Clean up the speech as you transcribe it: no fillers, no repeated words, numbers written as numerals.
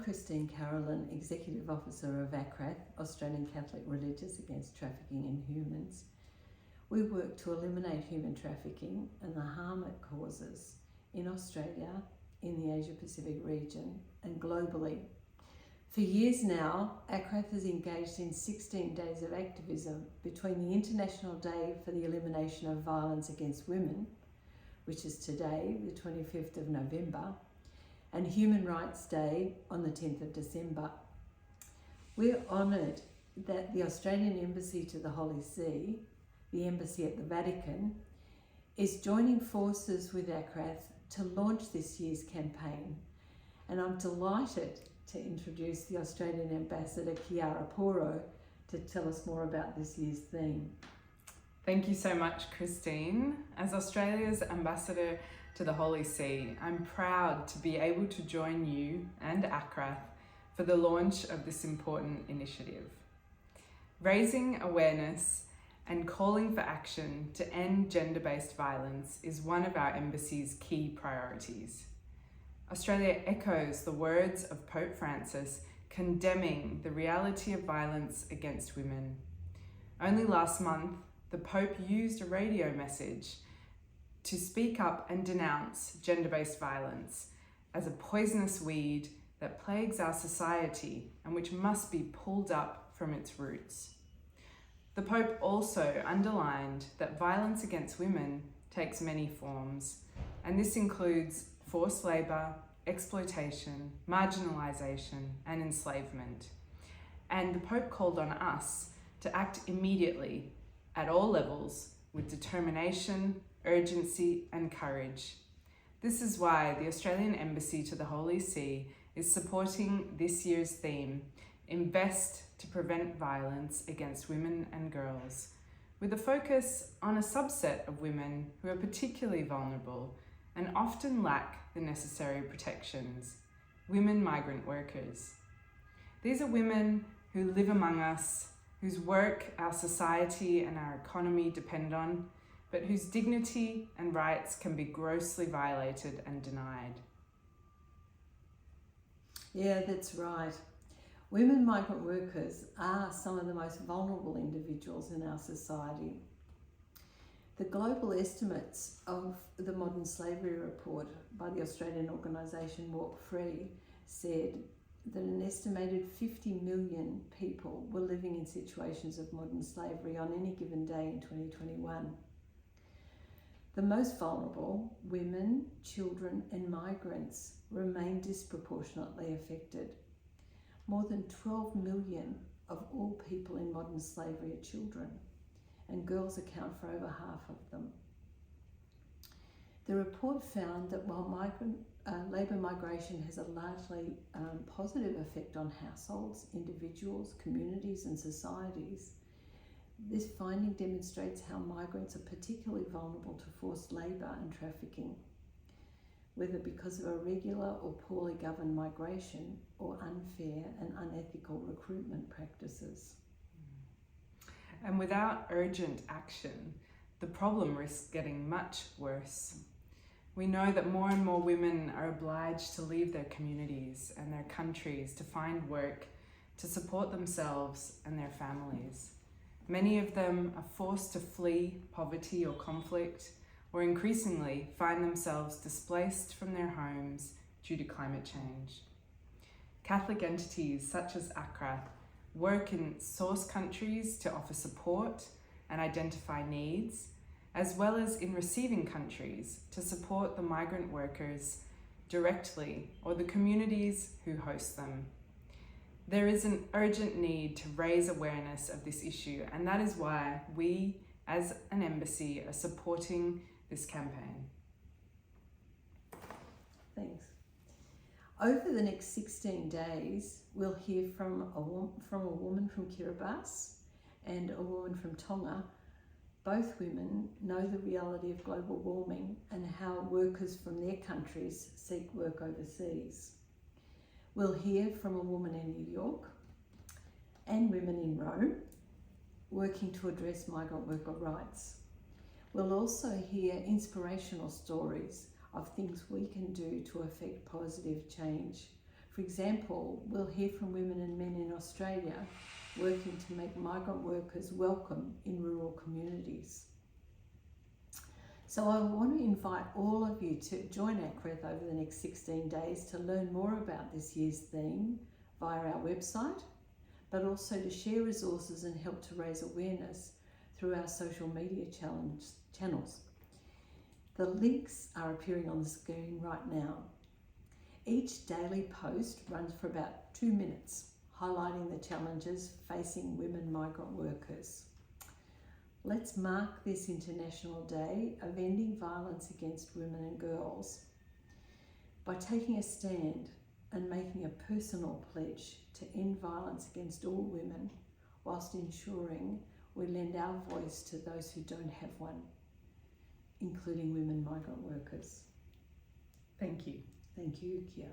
Christine Carolan, Executive Officer of ACRATH, Australian Catholic Religious Against Trafficking in Humans. We work to eliminate human trafficking and the harm it causes in Australia, in the Asia-Pacific region and globally. For years now, ACRATH has engaged in 16 days of activism between the International Day for the Elimination of Violence Against Women, which is today, the 25th of November, and Human Rights Day on the 10th of December. We're honoured that the Australian Embassy to the Holy See, the Embassy at the Vatican, is joining forces with ACRATH to launch this year's campaign. And I'm delighted to introduce the Australian Ambassador Chiara Porro to tell us more about this year's theme. Thank you so much, Christine. As Australia's Ambassador to the Holy See, I'm proud to be able to join you and ACRATH for the launch of this important initiative. Raising awareness and calling for action to end gender-based violence is one of our embassy's key priorities. Australia echoes the words of Pope Francis condemning the reality of violence against women. Only last month, the Pope used a radio message to speak up and denounce gender-based violence as a poisonous weed that plagues our society and which must be pulled up from its roots. The Pope also underlined that violence against women takes many forms, and this includes forced labour, exploitation, marginalisation, and enslavement. And the Pope called on us to act immediately at all levels with determination, urgency, and courage. This is why the Australian Embassy to the Holy See is supporting this year's theme, Invest to Prevent Violence Against Women and Girls, with a focus on a subset of women who are particularly vulnerable and often lack the necessary protections, women migrant workers. These are women who live among us, whose work our society and our economy depend on, but whose dignity and rights can be grossly violated and denied. Yeah, that's right. Women migrant workers are some of the most vulnerable individuals in our society. The global estimates of the Modern Slavery Report by the Australian organisation Walk Free said that an estimated 50 million people were living in situations of modern slavery on any given day in 2021. The most vulnerable, women, children and migrants, remain disproportionately affected. More than 12 million of all people in modern slavery are children, and girls account for over half of them. The report found that while labour migration has a largely positive effect on households, individuals, communities and societies, this finding demonstrates how migrants are particularly vulnerable to forced labour and trafficking, whether because of irregular or poorly governed migration or unfair and unethical recruitment practices. And without urgent action, the problem risks getting much worse. We know that more and more women are obliged to leave their communities and their countries to find work, to support themselves and their families. Many of them are forced to flee poverty or conflict, or increasingly find themselves displaced from their homes due to climate change. Catholic entities such as ACRATH work in source countries to offer support and identify needs, as well as in receiving countries to support the migrant workers directly or the communities who host them. There is an urgent need to raise awareness of this issue, and that is why we, as an embassy, are supporting this campaign. Thanks. Over the next 16 days, we'll hear from a woman from Kiribati and a woman from Tonga. Both women know the reality of global warming and how workers from their countries seek work overseas. We'll hear from a woman in New York and women in Rome working to address migrant worker rights. We'll also hear inspirational stories of things we can do to effect positive change For example, we'll hear from women and men in Australia working to make migrant workers welcome in rural communities. So I want to invite all of you to join ACRATH over the next 16 days to learn more about this year's theme via our website, but also to share resources and help to raise awareness through our social media channels. The links are appearing on the screen right now. Each daily post runs for about 2 minutes, highlighting the challenges facing women migrant workers. Let's mark this International Day of Ending Violence Against Women and Girls by taking a stand and making a personal pledge to end violence against all women, whilst ensuring we lend our voice to those who don't have one, including women migrant workers. Thank you. Thank you, Chiara.